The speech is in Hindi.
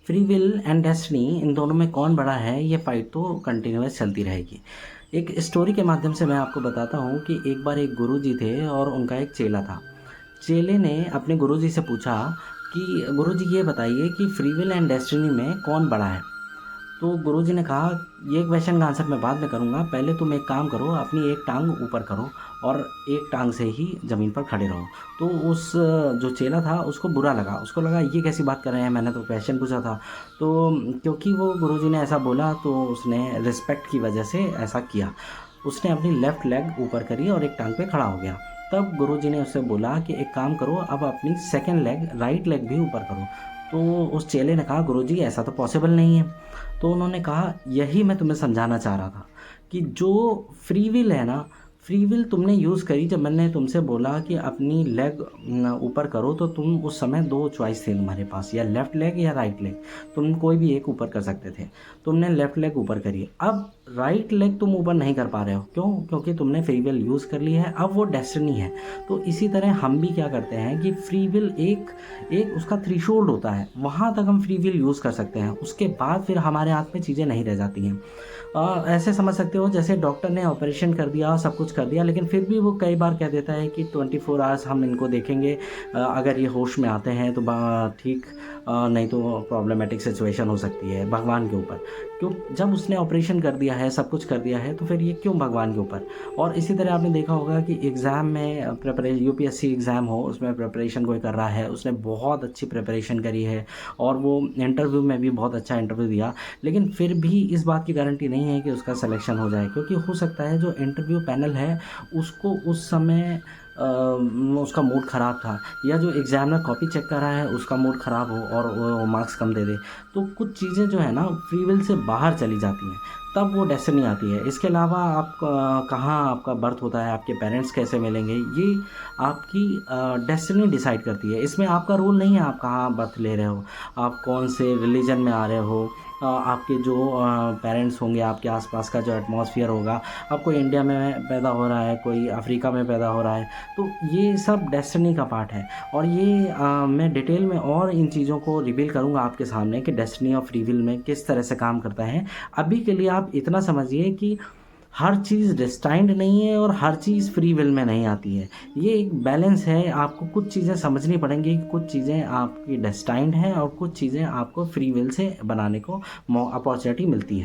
फ्री विल एंड डेस्टिनी इन दोनों में कौन बड़ा है, ये फाइट तो कंटिन्यूअस चलती रहेगी। एक स्टोरी के माध्यम से मैं आपको बताता हूँ कि एक बार एक गुरुजी थे और उनका एक चेला था। चेले ने अपने गुरुजी से पूछा कि गुरुजी ये बताइए कि फ्री विल एंड डेस्टिनी में कौन बड़ा है। तो गुरुजी ने कहा, ये क्वेश्चन का आंसर मैं बाद में करूँगा, पहले तुम एक काम करो, अपनी एक टांग ऊपर करो और एक टांग से ही ज़मीन पर खड़े रहो। तो उस जो चेला था उसको बुरा लगा, उसको लगा ये कैसी बात कर रहे हैं, मैंने तो क्वेश्चन पूछा था। तो क्योंकि वो गुरुजी ने ऐसा बोला तो उसने रिस्पेक्ट की वजह से ऐसा किया। उसने अपनी लेफ़्ट लेग ऊपर करी और एक टांग पे खड़ा हो गया। तब गुरुजी ने उससे बोला कि एक काम करो, अब अपनी सेकंड लेग, राइट लेग भी ऊपर करो। तो उस चेले ने कहा, गुरुजी ऐसा तो पॉसिबल नहीं है। तो उन्होंने कहा, यही मैं तुम्हें समझाना चाह रहा था कि जो फ्री विल है ना, फ्री विल तुमने यूज़ करी जब मैंने तुमसे बोला कि अपनी लेग ऊपर करो, तो तुम उस समय दो चॉइस थे तुम्हारे पास, या लेफ़्ट लेग या राइट लेग। तुम कोई भी एक ऊपर कर सकते थे। तुमने लेफ़्ट लेग ऊपर करी, अब राइट लेग तुम ऊपर नहीं कर पा रहे हो। क्यों? क्योंकि तुमने फ्री विल यूज़ कर ली है, अब वो डेस्टिनी है। तो इसी तरह हम भी क्या करते हैं कि फ्री विल एक एक उसका थ्रेशोल्ड होता है, वहाँ तक हम फ्री विल यूज़ कर सकते हैं, उसके बाद फिर हमारे हाथ में चीज़ें नहीं रह जाती हैं। ऐसे समझ सकते हो जैसे डॉक्टर ने ऑपरेशन कर दिया, सब कुछ कर दिया, लेकिन फिर भी वो कई बार कह देता है कि 24 आवर्स हम इनको देखेंगे, अगर ये होश में आते हैं तो ठीक, नहीं तो प्रॉब्लमेटिक सिचुएशन हो सकती है। भगवान के ऊपर क्यों? जब उसने ऑपरेशन कर दिया है, सब कुछ कर दिया है, तो फिर ये क्यों भगवान के ऊपर? और इसी तरह आपने देखा होगा कि एग्ज़ाम में यूपीएससी एग्ज़ाम हो, उसमें प्रिपरेशन कोई कर रहा है, उसने बहुत अच्छी प्रिपरेशन करी है और वो इंटरव्यू में भी बहुत अच्छा इंटरव्यू दिया, लेकिन फिर भी इस बात की गारंटी नहीं है कि उसका सिलेक्शन हो जाए, क्योंकि हो सकता है जो इंटरव्यू पैनल है उसको उस समय उसका मूड ख़राब था, या जो एग्ज़ामिनर कॉपी चेक कर रहा है उसका मूड ख़राब हो और वो मार्क्स कम दे दे। तो कुछ चीज़ें जो है ना फ्री विल से बाहर चली जाती हैं, तब वो डेस्टिनी आती है। इसके अलावा आप कहाँ आपका बर्थ होता है, आपके पेरेंट्स कैसे मिलेंगे, ये आपकी डेस्टिनी डिसाइड करती है। इसमें आपका रोल नहीं है आप कहाँ बर्थ ले रहे हो, आप कौन से रिलीजन में आ रहे हो, आपके जो पेरेंट्स होंगे, आपके आसपास का जो एटमॉस्फेयर होगा, अब कोई इंडिया में पैदा हो रहा है, कोई अफ्रीका में पैदा हो रहा है, तो ये सब डेस्टिनी का पार्ट है। और ये मैं डिटेल में और इन चीज़ों को रिवील करूँगा आपके सामने कि डेस्टिनी और फ्री विल में किस तरह से काम करता है। अभी के लिए आप इतना समझिए कि हर चीज़ डेस्टाइन्ड नहीं है और हर चीज़ फ्री विल में नहीं आती है। ये एक बैलेंस है, आपको कुछ चीज़ें समझनी पड़ेंगी कि कुछ चीज़ें आपकी डेस्टाइन्ड हैं और कुछ चीज़ें आपको फ्री विल से बनाने को अपॉर्चुनिटी मिलती है।